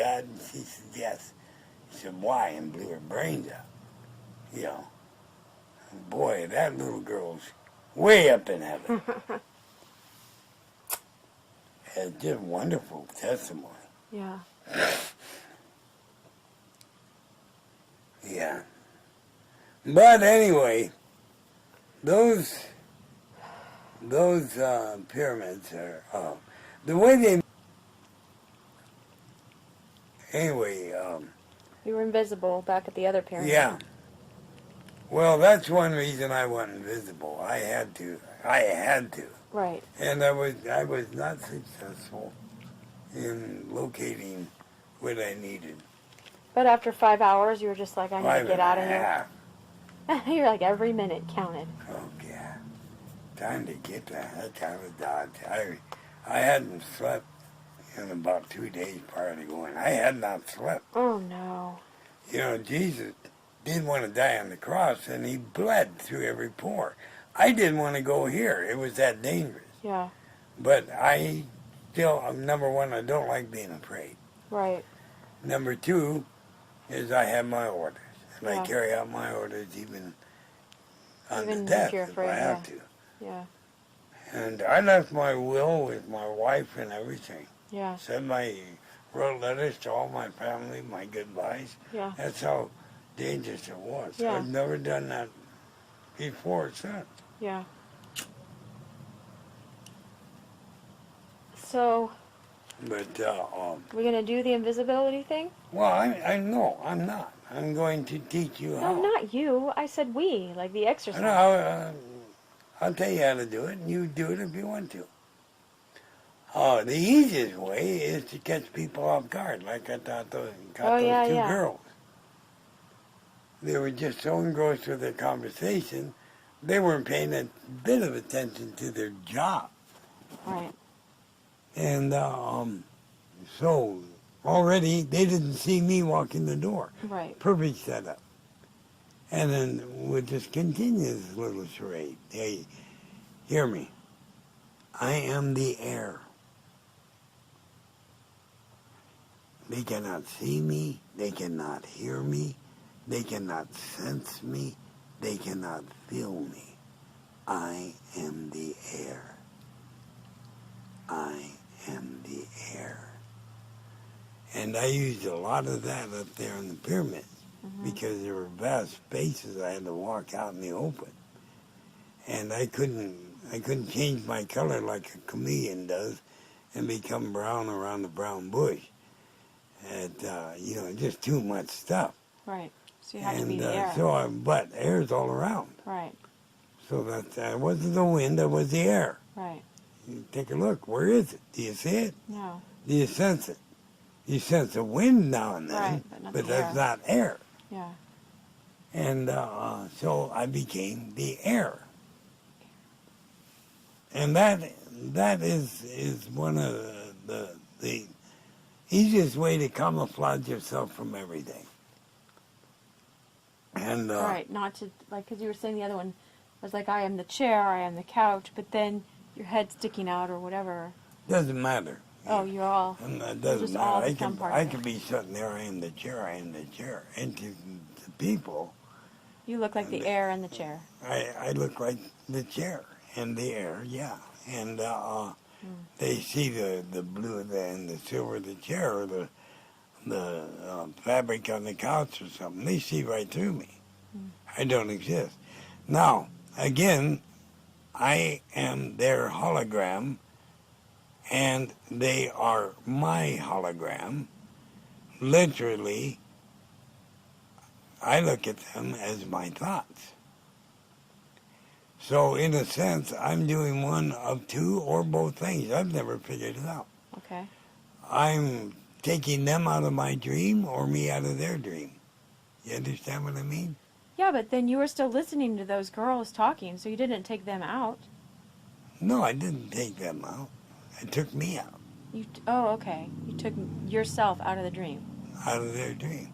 God? And she said, yes. He said, why? And blew her brains out. You know. Boy, that little girl's way up in heaven. It's just wonderful testimony. Yeah. Yeah. But anyway, those pyramids are, the way they, anyway. You were invisible back at the other pyramid. Yeah. Well, that's one reason I went invisible. I had to. Right. And I was not successful in locating what I needed. But after 5 hours, you were just like, I need to get out of here. 5.5. You're like, every minute counted. Oh, yeah. Time to get the heck out of Dodge. I hadn't slept in about 2 days prior to going. I had not slept. Oh, no. You know, Jesus didn't want to die on the cross, and he bled through every pore. I didn't want to go here. It was that dangerous. Yeah. But I still, number one, I don't like being afraid. Right. Number two is I have my orders. And Yeah. I carry out my orders even on Even the if death you're if afraid, I have yeah. to. Yeah. And I left my will with my wife and everything. Yeah. Wrote letters to all my family, my goodbyes. Yeah. That's how dangerous it was. Yeah. I've never done that before or since. Yeah. So, But, we're going to do the invisibility thing? well, I know, I'm not. I'm going to teach you how. No, not you. I said we, like the exercise. No, I'll tell you how to do it, and you do it if you want to. The easiest way is to catch people off guard, like I thought those two girls. They were just so engrossed with their conversation, they weren't paying a bit of attention to their job. Right. And so already they didn't see me walk in the door. Right. Perfect setup. And then we'll just continue this little charade. Hey, hear me. I am the air. They cannot see me. They cannot hear me. They cannot sense me. They cannot feel me. I am the air. I am the air. And I used a lot of that up there in the pyramids because there were vast spaces I had to walk out in the open. And I couldn't change my color like a chameleon does and become brown around the brown bush. And, just too much stuff. Right. So you had to be the air. But air's all around. Right. So that wasn't the wind, that was the air. Right. You take a look. Where is it? Do you see it? No. Do you sense it? You sense the wind now and then, right, but that's not air. Yeah. And so I became the air. And that is one of the easiest way to camouflage yourself from everything. And right, not to, like, because you were saying the other one was like, I am the chair, I am the couch, but then your head sticking out or whatever. Doesn't matter. Oh, you're all. And it doesn't just matter. all I could be sitting there, I am the chair, I am the chair. And to people, you look like the air and the chair. I look like the chair and the air, yeah. And they see the blue and the silver of the chair or the fabric on the couch or something. They see right through me. I don't exist. Now, again, I am their hologram, and they are my hologram. Literally, I look at them as my thoughts. So, in a sense, I'm doing one of two or both things. I've never figured it out. Okay. I'm taking them out of my dream or me out of their dream. You understand what I mean? Yeah, but then you were still listening to those girls talking, so you didn't take them out. No, I didn't take them out. It took me out. Oh, okay. You took yourself out of the dream. Out of their dream.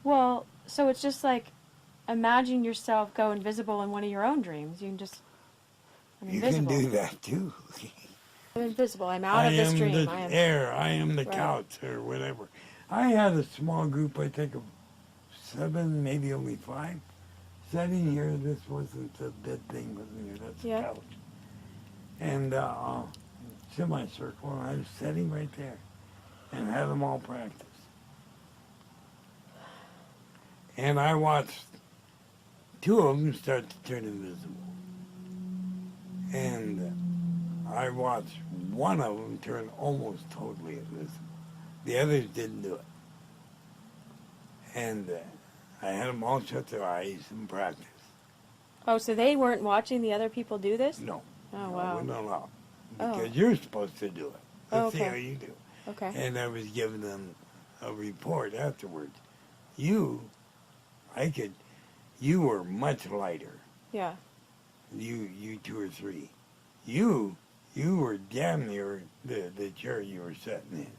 Well, so it's just like, imagine yourself go invisible in one of your own dreams. You can just... You can do that too. I'm invisible. I'm out I of this am dream. the I am. air. I am the Right. couch or whatever. I had a small group, I think of 7, maybe only 5, sitting here. This wasn't the bed thing, but that's Yeah. the couch. And semicircle, and I was sitting right there and had them all practice. And I watched 2 of them start to turn invisible. And I watched 1 of them turn almost totally invisible. The others didn't do it. And I had them all shut their eyes and practice. Oh, so they weren't watching the other people do this? No. Oh, No, wow. we're not allowed. Oh. Because you're supposed to do it. Let's Oh, see okay. how you do. Okay. And I was giving them a report afterwards. You were much lighter. Yeah. You 2 or 3. You were damn near the chair you were sitting in.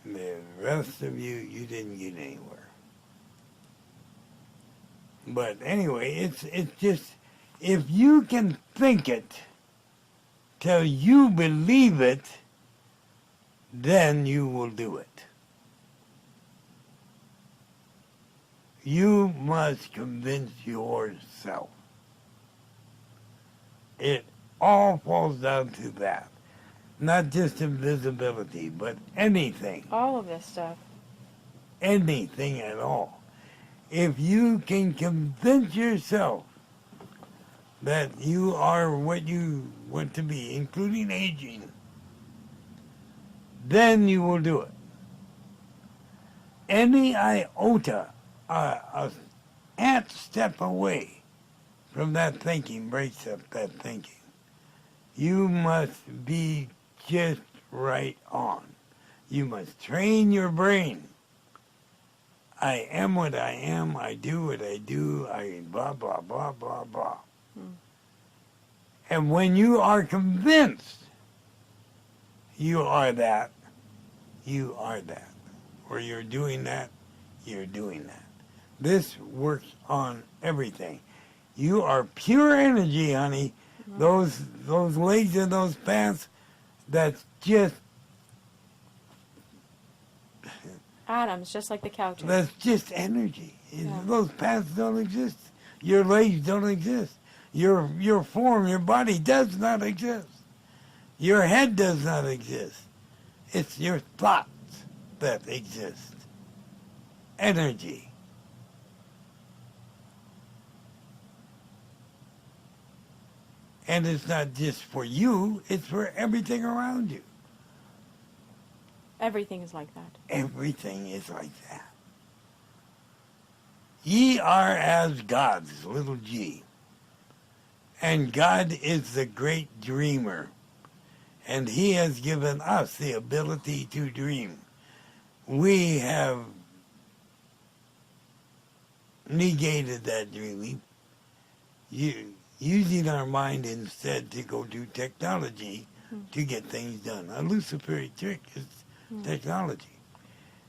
And the rest of you didn't get anywhere. But anyway, it's just, if you can think it till you believe it, then you will do it. You must convince yourself. It all falls down to that. Not just invisibility, but anything. All of this stuff. Anything at all. If you can convince yourself that you are what you want to be, including aging, then you will do it. Any iota, a ant step away from that thinking breaks up that thinking. You must be just right on. You must train your brain. I am what I am, I do what I do, I blah, blah, blah, blah, blah. And when you are convinced you are that, you are that. Or you're doing that, you're doing that. This works on everything. You are pure energy, honey. Those legs and those pants, that's just Atoms, just like the couches. That's just energy. Yeah. Those paths don't exist. Your legs don't exist. Your form, your body does not exist. Your head does not exist. It's your thoughts that exist. Energy. And it's not just for you, it's for everything around you. Everything is like that. Everything is like that. Ye are as gods, little g. And God is the great dreamer. And he has given us the ability to dream. We have negated that dreaming, using our mind instead to go to technology to get things done. A Luciferic trick is technology.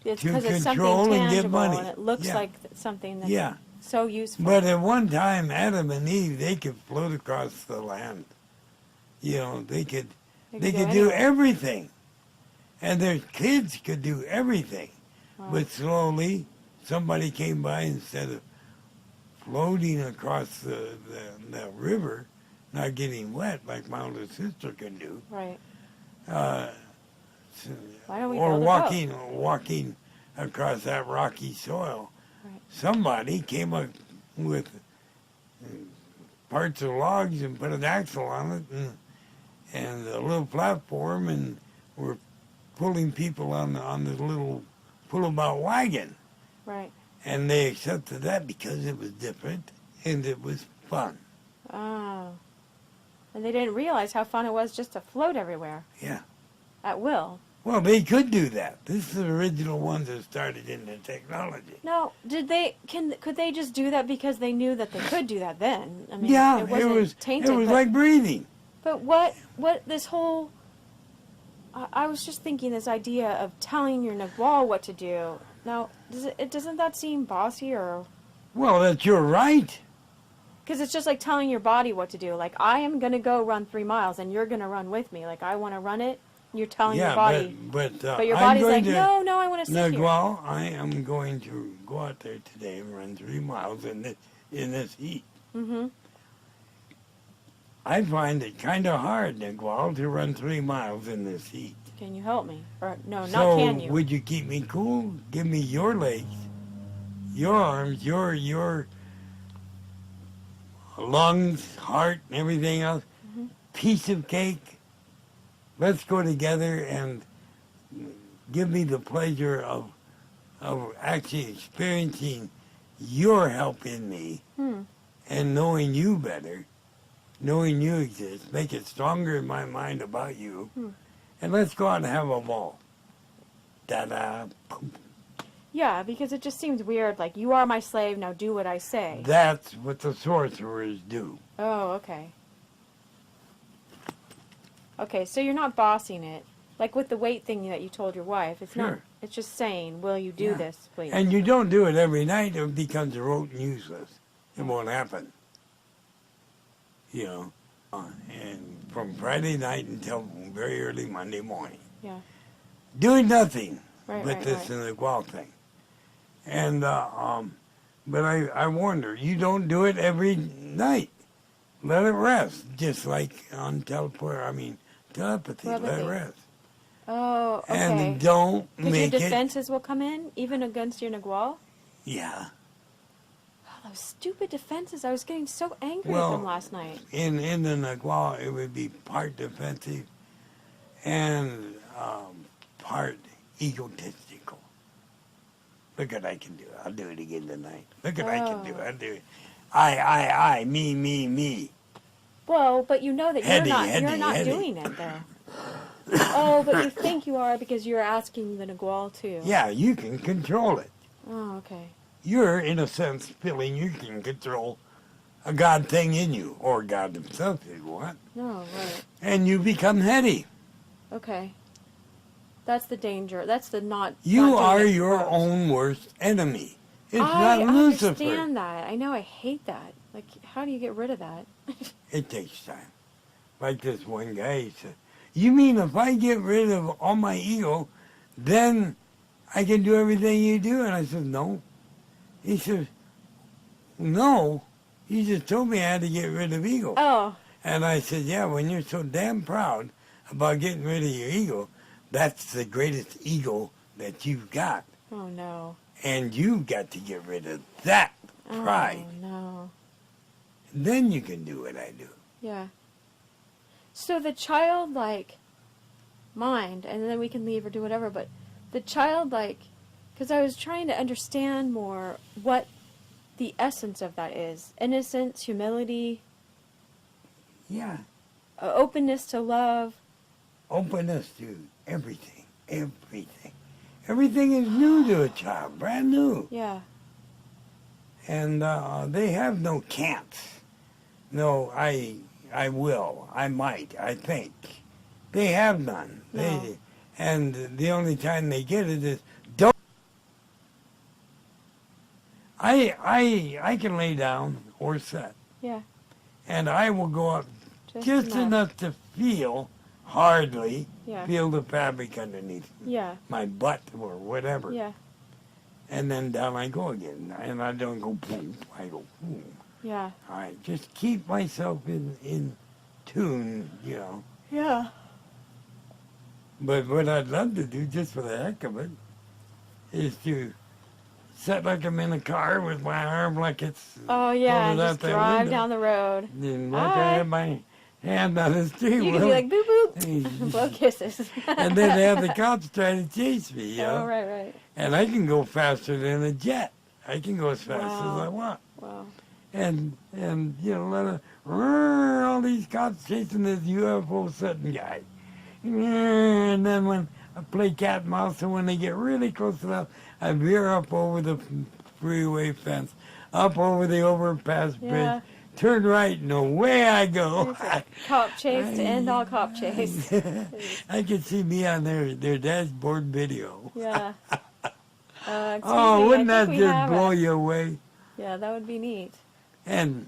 It's To because it's control something and get tangible money. and it looks Yeah. like something that's Yeah. so useful. But at one time, Adam and Eve, they could float across the land. You know, they could They do anywhere. everything. And their kids could do everything. Wow. But slowly, somebody came by, instead of floating across the river, not getting wet like my older sister could do, Right. uh, Why don't we or build a walking across that rocky soil. Right. Somebody came up with parts of logs and put an axle on it and a little platform, and were pulling people on the little pull-about wagon. Right. And they accepted that because it was different and it was fun. Oh. And they didn't realize how fun it was just to float everywhere. Yeah. At will. Well, they could do that. This is the original ones that started in the technology. No, could they just do that because they knew that they could do that then? I mean, Yeah, it wasn't tainted. it was but, like breathing. But what this whole... I was just thinking this idea of telling your Nagual what to do. Now, doesn't that seem bossy or... Well, that's your right. Because it's just like telling your body what to do. Like, I am going to go run 3 miles, and you're going to run with me. Like, I want to run it. You're telling your body. But But your body's like, no, I want to sit here. Well, I am going to go out there today and run 3 miles in this heat. Mm-hmm. I find it kind of hard, Nigual, to run 3 miles in this heat. Can you help me? Or, no, So not can you. would you keep me cool? Give me your legs, your arms, your lungs, heart, and everything else. Mm-hmm. Piece of cake. Let's go together and give me the pleasure of actually experiencing your help in me and knowing you better, knowing you exist, make it stronger in my mind about you, and let's go out and have a ball. Da-da, boom. Yeah, because it just seems weird. Like, you are my slave, now do what I say. That's what the sorcerers do. Oh, okay. Okay, so you're not bossing it. Like with the weight thing that you told your wife. It's not. It's just saying, will you do this, please? And you don't do it every night, it becomes rote and useless. It won't happen. You know, and from Friday night until very early Monday morning. Yeah. Doing nothing Right, but this and the Gual thing. And, but I warned her, you don't do it every night. Let it rest, just like on telepathy, let it rest. Oh, okay. And don't Because make your defenses will come in, even against your Nagual? Yeah. Oh, those stupid defenses. I was getting so angry at them last night. In the Nagual, it would be part defensive and part egotistical. Look what I can do. I'll do it again tonight. Look what I can do. I'll do it. I, me. Well, but you know that you're not Eddie. doing it, though. Oh, but you think you are because you're asking the Nagual, too. Yeah, you can control it. Oh, okay. You're, in a sense, feeling you can control a God thing in you, or God himself if you want. No, right. And you become heady. Okay. That's the danger. That's the not. You not are doing it your first. own worst enemy. It's I not Lucifer. understand that. I know. I hate that. Like, how do you get rid of that? It takes time. Like this one guy, he said, you mean if I get rid of all my ego, then I can do everything you do? And I said, no. He said, no. You just told me I had to get rid of ego. Oh. And I said, yeah, when you're so damn proud about getting rid of your ego, that's the greatest ego that you've got. Oh, no. And you've got to get rid of that pride. Oh, no. Then you can do what I do. Yeah. So the childlike mind, and then we can leave or do whatever, but the childlike, because I was trying to understand more what the essence of that is. Innocence, humility. Yeah. Openness to love. Openness to everything. Everything is new to a child, brand new. Yeah. And they have no can'ts. No, I will, I might, I think. They have none. No. And the only time they get it is, don't. I can lay down or sit. Yeah. And I will go up just enough to feel, hardly, feel the fabric underneath my butt or whatever. Yeah. And then down I go again. And I don't go boom, I go boom. Yeah. All right, just keep myself in tune, you know. Yeah. But what I'd love to do, just for the heck of it, is to sit like I'm in a car with my arm like it's... Oh, yeah, and out just that drive window. down the road. And like I have my hand on the street. You can be like, boop, boop, blow kisses. And then have the cops try to chase me, you know. Oh, right. And I can go faster than a jet. I can go as fast as I want. Wow. And you know, let all these cops chasing this UFO sitting guy. And then when I play cat and mouse, and when they get really close enough, I veer up over the freeway fence, up over the overpass bridge, turn right, and away I go. Cop chase to end all cop chase. I can see me on their dashboard video. Yeah. Oh, wouldn't that just blow you away? Yeah, that would be neat. And